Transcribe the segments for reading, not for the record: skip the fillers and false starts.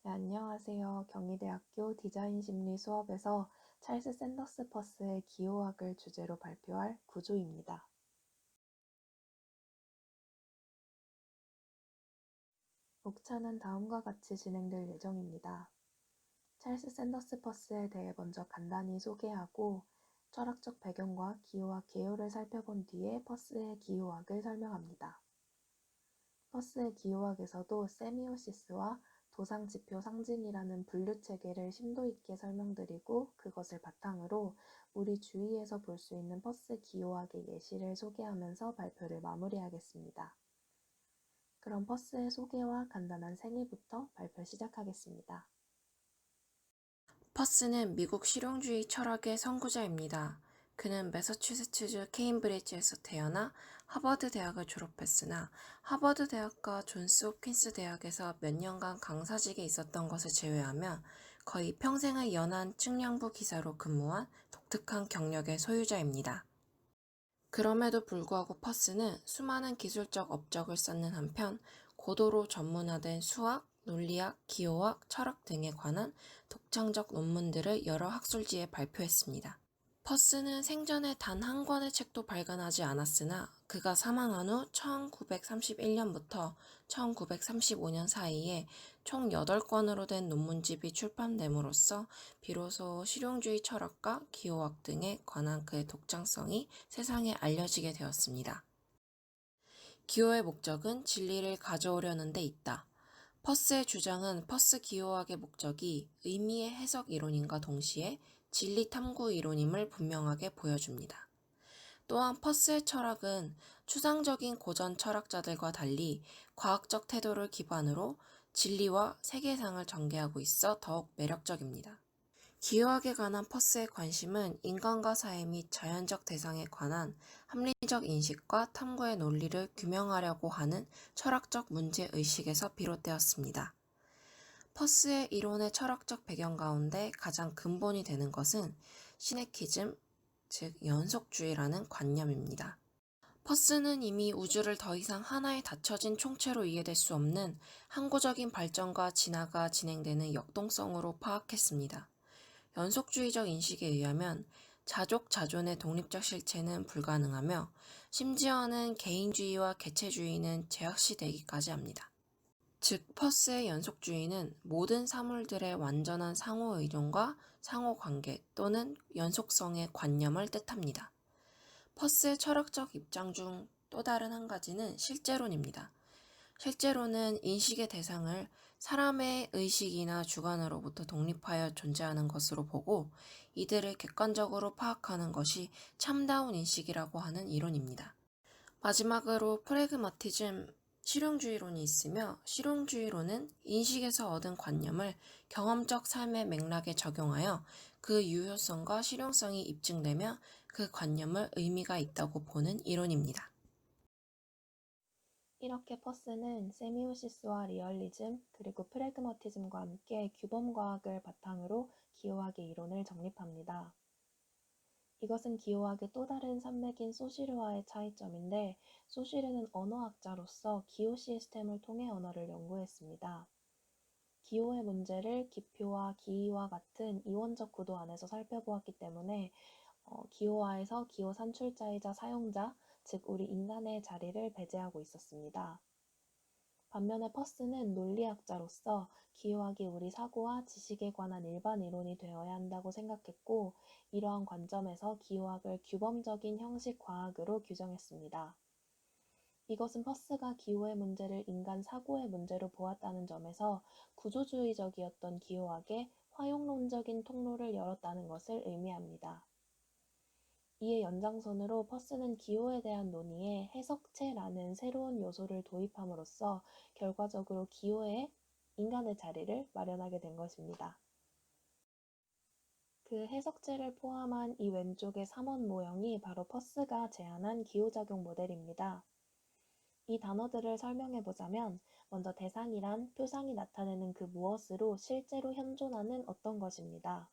네, 안녕하세요. 경희대학교 디자인 심리 수업에서 찰스 샌더스 퍼스의 기호학을 주제로 발표할 구조입니다. 목차는 다음과 같이 진행될 예정입니다. 찰스 샌더스 퍼스에 대해 먼저 간단히 소개하고 철학적 배경과 기호학 개요를 살펴본 뒤에 퍼스의 기호학을 설명합니다. 퍼스의 기호학에서도 세미오시스와 도상지표 상징이라는 분류 체계를 심도 있게 설명드리고 그것을 바탕으로 우리 주위에서 볼 수 있는 퍼스 기호학의 예시를 소개하면서 발표를 마무리하겠습니다. 그럼 퍼스의 소개와 간단한 생애부터 발표 시작하겠습니다. 퍼스는 미국 실용주의 철학의 선구자입니다. 그는 매서추세츠주 케임브리지에서 태어나 하버드 대학을 졸업했으나 하버드 대학과 존스 홉킨스 대학에서 몇 년간 강사직에 있었던 것을 제외하면 거의 평생을 연한 측량부 기사로 근무한 독특한 경력의 소유자입니다. 그럼에도 불구하고 퍼스는 수많은 기술적 업적을 쌓는 한편 고도로 전문화된 수학, 논리학, 기호학, 철학 등에 관한 독창적 논문들을 여러 학술지에 발표했습니다. 퍼스는 생전에 단 한 권의 책도 발간하지 않았으나 그가 사망한 후 1931년부터 1935년 사이에 총 8권으로 된 논문집이 출판됨으로써 비로소 실용주의 철학과 기호학 등에 관한 그의 독창성이 세상에 알려지게 되었습니다. 기호의 목적은 진리를 가져오려는 데 있다. 퍼스의 주장은 퍼스 기호학의 목적이 의미의 해석 이론임과 동시에 진리 탐구 이론임을 분명하게 보여줍니다. 또한 퍼스의 철학은 추상적인 고전 철학자들과 달리 과학적 태도를 기반으로 진리와 세계상을 전개하고 있어 더욱 매력적입니다. 기호학에 관한 퍼스의 관심은 인간과 사회 및 자연적 대상에 관한 합리적 인식과 탐구의 논리를 규명하려고 하는 철학적 문제의식에서 비롯되었습니다. 퍼스의 이론의 철학적 배경 가운데 가장 근본이 되는 것은 시네키즘, 즉 연속주의라는 관념입니다. 퍼스는 이미 우주를 더 이상 하나의 닫혀진 총체로 이해될 수 없는 항구적인 발전과 진화가 진행되는 역동성으로 파악했습니다. 연속주의적 인식에 의하면 자족자존의 독립적 실체는 불가능하며 심지어는 개인주의와 개체주의는 제약시되기까지 합니다. 즉 퍼스의 연속주의는 모든 사물들의 완전한 상호의존과 상호관계 또는 연속성의 관념을 뜻합니다. 퍼스의 철학적 입장 중 또 다른 한 가지는 실제론입니다. 실제로는 인식의 대상을 사람의 의식이나 주관으로부터 독립하여 존재하는 것으로 보고 이들을 객관적으로 파악하는 것이 참다운 인식이라고 하는 이론입니다. 마지막으로 프래그마티즘, 실용주의론이 있으며 실용주의론은 인식에서 얻은 관념을 경험적 삶의 맥락에 적용하여 그 유효성과 실용성이 입증되며 그 관념을 의미가 있다고 보는 이론입니다. 이렇게 퍼스는 세미오시스와 리얼리즘 그리고 프래그머티즘과 함께 규범과학을 바탕으로 기호학의 이론을 정립합니다. 이것은 기호학의 또 다른 산맥인 소시르와의 차이점인데 소시르는 언어학자로서 기호 시스템을 통해 언어를 연구했습니다. 기호의 문제를 기표와 기이와 같은 이원적 구도 안에서 살펴보았기 때문에 기호화에서 기호 산출자이자 사용자, 즉 우리 인간의 자리를 배제하고 있었습니다. 반면에 퍼스는 논리학자로서 기호학이 우리 사고와 지식에 관한 일반 이론이 되어야 한다고 생각했고 이러한 관점에서 기호학을 규범적인 형식 과학으로 규정했습니다. 이것은 퍼스가 기호의 문제를 인간 사고의 문제로 보았다는 점에서 구조주의적이었던 기호학에 화용론적인 통로를 열었다는 것을 의미합니다. 이의 연장선으로 퍼스는 기호에 대한 논의에 해석체라는 새로운 요소를 도입함으로써 결과적으로 기호에 인간의 자리를 마련하게 된 것입니다. 그 해석체를 포함한 이 왼쪽의 3원 모형이 바로 퍼스가 제안한 기호작용 모델입니다. 이 단어들을 설명해보자면 먼저 대상이란 표상이 나타내는 그 무엇으로 실제로 현존하는 어떤 것입니다.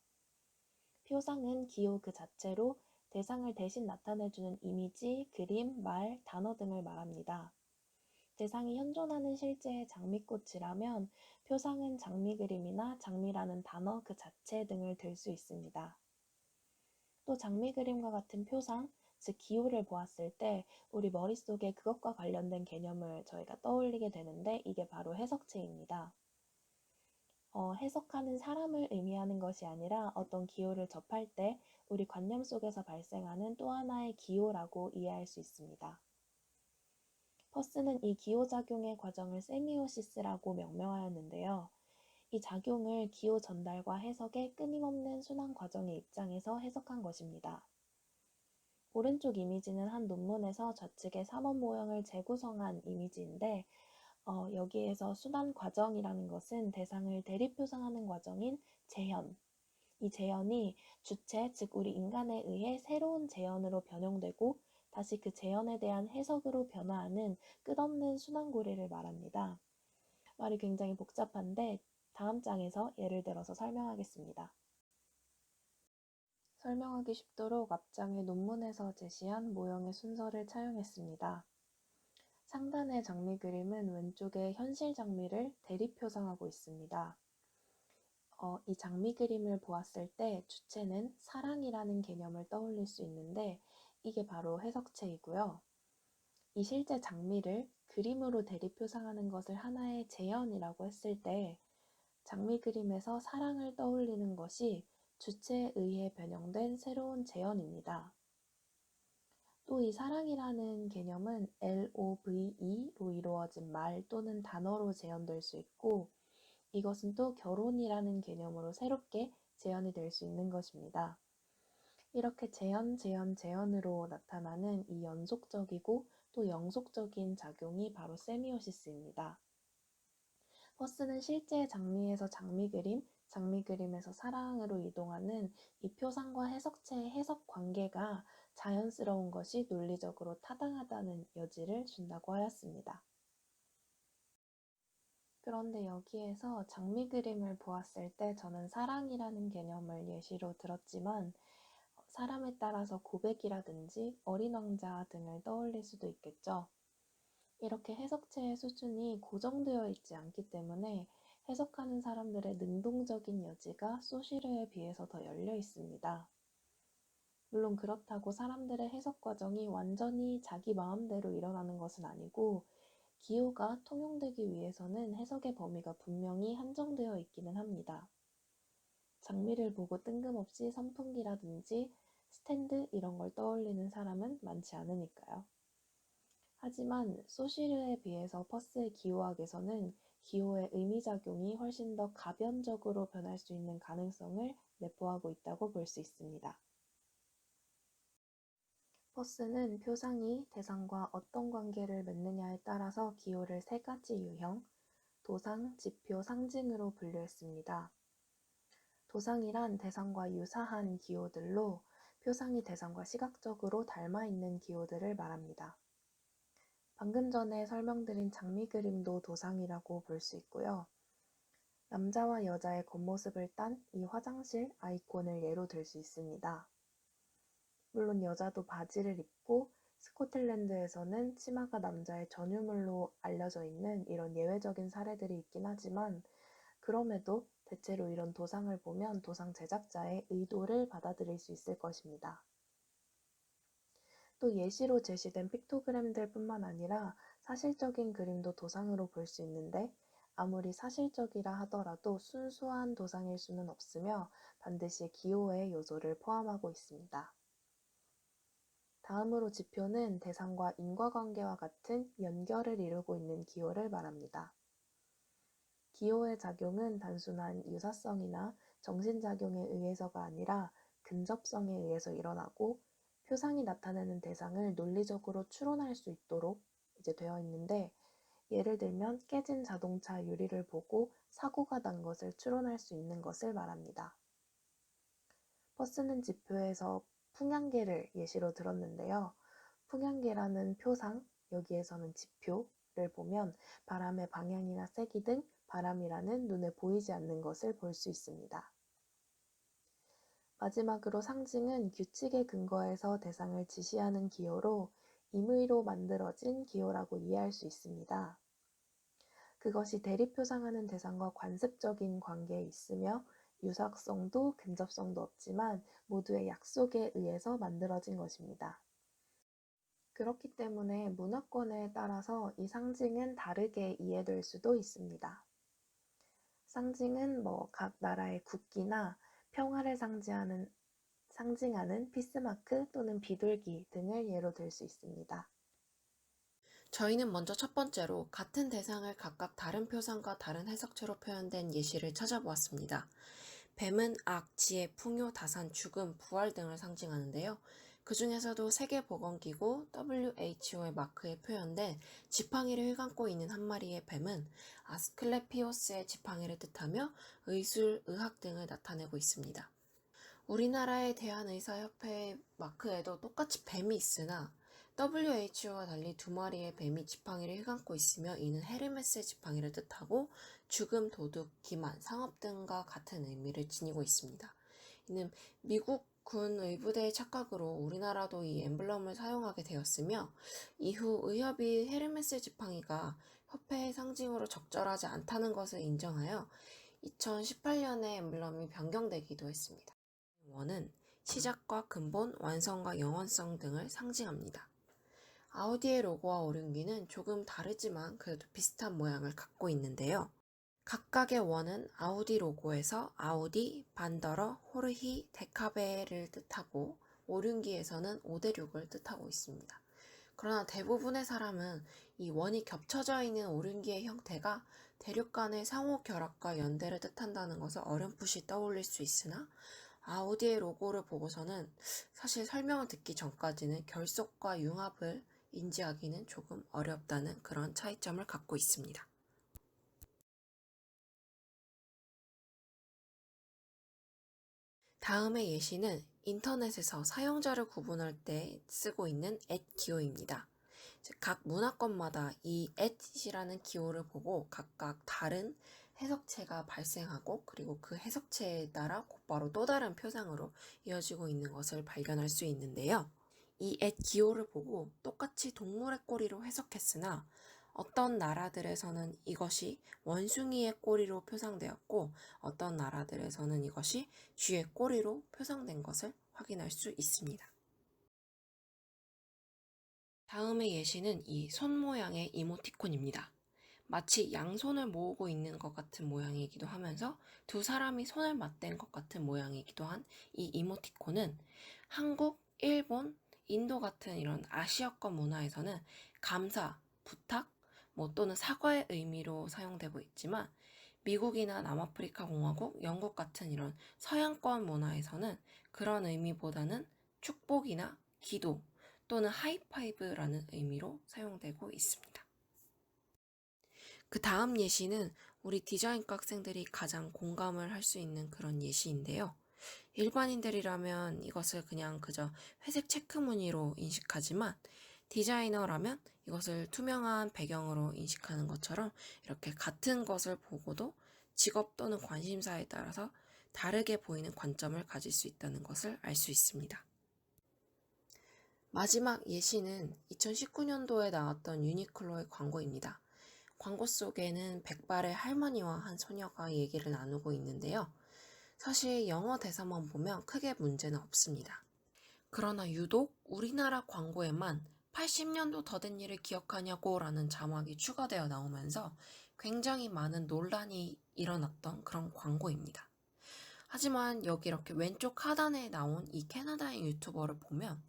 표상은 기호 그 자체로 대상을 대신 나타내주는 이미지, 그림, 말, 단어 등을 말합니다. 대상이 현존하는 실제의 장미꽃이라면 표상은 장미 그림이나 장미라는 단어 그 자체 등을 들 수 있습니다. 또 장미 그림과 같은 표상, 즉 기호를 보았을 때 우리 머릿속에 그것과 관련된 개념을 저희가 떠올리게 되는데 이게 바로 해석체입니다. 해석하는 사람을 의미하는 것이 아니라 어떤 기호를 접할 때 우리 관념 속에서 발생하는 또 하나의 기호라고 이해할 수 있습니다. 퍼스는 이 기호작용의 과정을 세미오시스라고 명명하였는데요. 이 작용을 기호 전달과 해석의 끊임없는 순환 과정의 입장에서 해석한 것입니다. 오른쪽 이미지는 한 논문에서 좌측의 삼원 모형을 재구성한 이미지인데 여기에서 순환 과정이라는 것은 대상을 대립 표상하는 과정인 재현, 이 재현이 주체, 즉 우리 인간에 의해 새로운 재현으로 변형되고 다시 그 재현에 대한 해석으로 변화하는 끝없는 순환고리를 말합니다. 말이 굉장히 복잡한데 다음 장에서 예를 들어서 설명하겠습니다. 설명하기 쉽도록 앞장의 논문에서 제시한 모형의 순서를 차용했습니다. 상단의 장미 그림은 왼쪽의 현실 장미를 대립 표상하고 있습니다. 이 장미 그림을 보았을 때 주체는 사랑이라는 개념을 떠올릴 수 있는데 이게 바로 해석체이고요. 이 실제 장미를 그림으로 대립 표상하는 것을 하나의 재현이라고 했을 때 장미 그림에서 사랑을 떠올리는 것이 주체에 의해 변형된 새로운 재현입니다. 또 이 사랑이라는 개념은 LOVE로 이루어진 말 또는 단어로 재현될 수 있고 이것은 또 결혼이라는 개념으로 새롭게 재현이 될 수 있는 것입니다. 이렇게 재현으로 나타나는 이 연속적이고 또 영속적인 작용이 바로 세미오시스입니다. 퍼스는 실제 장미에서 장미 그림에서 사랑으로 이동하는 이 표상과 해석체의 해석 관계가 자연스러운 것이 논리적으로 타당하다는 여지를 준다고 하였습니다. 그런데 여기에서 장미 그림을 보았을 때 저는 사랑이라는 개념을 예시로 들었지만 사람에 따라서 고백이라든지 어린 왕자 등을 떠올릴 수도 있겠죠. 이렇게 해석체의 수준이 고정되어 있지 않기 때문에 해석하는 사람들의 능동적인 여지가 소시르에 비해서 더 열려 있습니다. 물론 그렇다고 사람들의 해석 과정이 완전히 자기 마음대로 일어나는 것은 아니고 기호가 통용되기 위해서는 해석의 범위가 분명히 한정되어 있기는 합니다. 장미를 보고 뜬금없이 선풍기라든지 스탠드 이런 걸 떠올리는 사람은 많지 않으니까요. 하지만 소시르에 비해서 퍼스의 기호학에서는 기호의 의미작용이 훨씬 더 가변적으로 변할 수 있는 가능성을 내포하고 있다고 볼 수 있습니다. 퍼스는 표상이 대상과 어떤 관계를 맺느냐에 따라서 기호를 세 가지 유형, 도상, 지표, 상징으로 분류했습니다. 도상이란 대상과 유사한 기호들로 표상이 대상과 시각적으로 닮아있는 기호들을 말합니다. 방금 전에 설명드린 장미 그림도 도상이라고 볼 수 있고요. 남자와 여자의 겉모습을 딴 이 화장실 아이콘을 예로 들 수 있습니다. 물론 여자도 바지를 입고 스코틀랜드에서는 치마가 남자의 전유물로 알려져 있는 이런 예외적인 사례들이 있긴 하지만 그럼에도 대체로 이런 도상을 보면 도상 제작자의 의도를 받아들일 수 있을 것입니다. 또 예시로 제시된 픽토그램들 뿐만 아니라 사실적인 그림도 도상으로 볼 수 있는데 아무리 사실적이라 하더라도 순수한 도상일 수는 없으며 반드시 기호의 요소를 포함하고 있습니다. 다음으로 지표는 대상과 인과관계와 같은 연결을 이루고 있는 기호를 말합니다. 기호의 작용은 단순한 유사성이나 정신작용에 의해서가 아니라 근접성에 의해서 일어나고 표상이 나타내는 대상을 논리적으로 추론할 수 있도록 되어 있는데 예를 들면 깨진 자동차 유리를 보고 사고가 난 것을 추론할 수 있는 것을 말합니다. 퍼스는 지표에서 풍향계를 예시로 들었는데요. 풍향계라는 표상, 여기에서는 지표를 보면 바람의 방향이나 세기 등 바람이라는 눈에 보이지 않는 것을 볼 수 있습니다. 마지막으로 상징은 규칙에 근거해서 대상을 지시하는 기호로 임의로 만들어진 기호라고 이해할 수 있습니다. 그것이 대립표상하는 대상과 관습적인 관계에 있으며 유사성도 근접성도 없지만 모두의 약속에 의해서 만들어진 것입니다. 그렇기 때문에 문화권에 따라서 이 상징은 다르게 이해될 수도 있습니다. 상징은 각 나라의 국기나 평화를 상징하는 피스마크 또는 비둘기 등을 예로 들 수 있습니다. 저희는 먼저 첫 번째로 같은 대상을 각각 다른 표상과 다른 해석체로 표현된 예시를 찾아보았습니다. 뱀은 악, 지혜, 풍요, 다산, 죽음, 부활 등을 상징하는데요. 그 중에서도 세계보건기구 WHO의 마크에 표현된 지팡이를 휘감고 있는 한 마리의 뱀은 아스클레피오스의 지팡이를 뜻하며 의술, 의학 등을 나타내고 있습니다. 우리나라의 대한의사협회 마크에도 똑같이 뱀이 있으나 WHO와 달리 두 마리의 뱀이 지팡이를 휘감고 있으며 이는 헤르메스의 지팡이를 뜻하고 죽음, 도둑, 기만, 상업 등과 같은 의미를 지니고 있습니다. 이는 미국 군 의부대의 착각으로 우리나라도 이 엠블럼을 사용하게 되었으며 이후 의협이 헤르메스 지팡이가 협회의 상징으로 적절하지 않다는 것을 인정하여 2018년에 엠블럼이 변경되기도 했습니다. 원은 시작과 근본, 완성과 영원성 등을 상징합니다. 아우디의 로고와 오륜기는 조금 다르지만 그래도 비슷한 모양을 갖고 있는데요. 각각의 원은 아우디 로고에서 아우디, 반더러, 호르히, 데카베를 뜻하고 오륜기에서는 5대6을 뜻하고 있습니다. 그러나 대부분의 사람은 이 원이 겹쳐져 있는 오륜기의 형태가 대륙 간의 상호 결합과 연대를 뜻한다는 것을 어렴풋이 떠올릴 수 있으나 아우디의 로고를 보고서는 사실 설명을 듣기 전까지는 결속과 융합을 인지하기는 조금 어렵다는 그런 차이점을 갖고 있습니다. 다음의 예시는 인터넷에서 사용자를 구분할 때 쓰고 있는 @기호입니다. 각 문화권마다 이 @이라는 기호를 보고 각각 다른 해석체가 발생하고 그리고 그 해석체에 따라 곧바로 또 다른 표상으로 이어지고 있는 것을 발견할 수 있는데요. 이 기호를 보고 똑같이 동물의 꼬리로 해석했으나 어떤 나라들에서는 이것이 원숭이의 꼬리로 표상되었고 어떤 나라들에서는 이것이 쥐의 꼬리로 표상된 것을 확인할 수 있습니다. 다음의 예시는 이 손 모양의 이모티콘입니다. 마치 양손을 모으고 있는 것 같은 모양이기도 하면서 두 사람이 손을 맞댄 것 같은 모양이기도 한 이 이모티콘은 한국, 일본, 인도 같은 이런 아시아권 문화에서는 감사, 부탁, 또는 사과의 의미로 사용되고 있지만 미국이나 남아프리카 공화국, 영국 같은 이런 서양권 문화에서는 그런 의미보다는 축복이나 기도 또는 하이파이브라는 의미로 사용되고 있습니다. 그 다음 예시는 우리 디자인과 학생들이 가장 공감을 할 수 있는 그런 예시인데요. 일반인들이라면 이것을 그냥 그저 회색 체크 무늬로 인식하지만 디자이너라면 이것을 투명한 배경으로 인식하는 것처럼 이렇게 같은 것을 보고도 직업 또는 관심사에 따라서 다르게 보이는 관점을 가질 수 있다는 것을 알 수 있습니다. 마지막 예시는 2019년도에 나왔던 유니클로의 광고입니다. 광고 속에는 백발의 할머니와 한 소녀가 얘기를 나누고 있는데요. 사실 영어 대사만 보면 크게 문제는 없습니다. 그러나 유독 우리나라 광고에만 80년도 더 된 일을 기억하냐고 라는 자막이 추가되어 나오면서 굉장히 많은 논란이 일어났던 그런 광고입니다. 하지만 여기 이렇게 왼쪽 하단에 나온 이 캐나다의 유튜버를 보면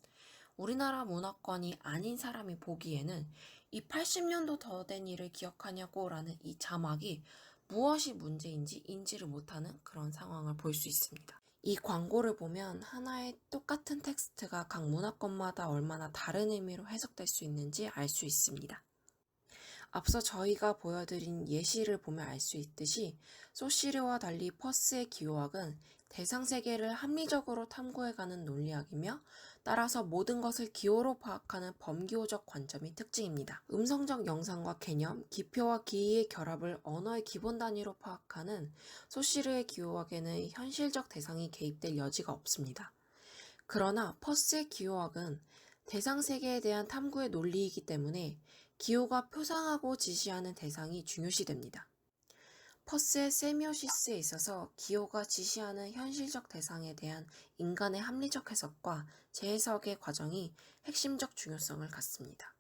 우리나라 문화권이 아닌 사람이 보기에는 이 80년도 더 된 일을 기억하냐고 라는 이 자막이 무엇이 문제인지 인지를 못하는 그런 상황을 볼 수 있습니다. 이 광고를 보면 하나의 똑같은 텍스트가 각 문화권마다 얼마나 다른 의미로 해석될 수 있는지 알 수 있습니다. 앞서 저희가 보여드린 예시를 보면 알 수 있듯이 소시르와 달리 퍼스의 기호학은 대상 세계를 합리적으로 탐구해가는 논리학이며 따라서 모든 것을 기호로 파악하는 범기호적 관점이 특징입니다. 음성적 영상과 개념, 기표와 기의의 결합을 언어의 기본 단위로 파악하는 소시르의 기호학에는 현실적 대상이 개입될 여지가 없습니다. 그러나 퍼스의 기호학은 대상 세계에 대한 탐구의 논리이기 때문에 기호가 표상하고 지시하는 대상이 중요시됩니다. 퍼스의 세미오시스에 있어서 기호가 지시하는 현실적 대상에 대한 인간의 합리적 해석과 재해석의 과정이 핵심적 중요성을 갖습니다.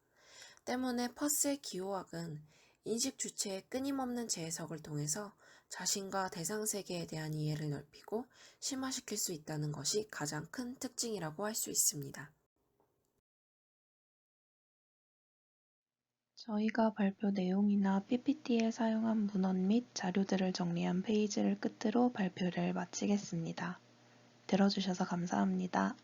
때문에 퍼스의 기호학은 인식 주체의 끊임없는 재해석을 통해서 자신과 대상 세계에 대한 이해를 넓히고 심화시킬 수 있다는 것이 가장 큰 특징이라고 할 수 있습니다. 저희가 발표 내용이나 PPT에 사용한 문헌 및 자료들을 정리한 페이지를 끝으로 발표를 마치겠습니다. 들어주셔서 감사합니다.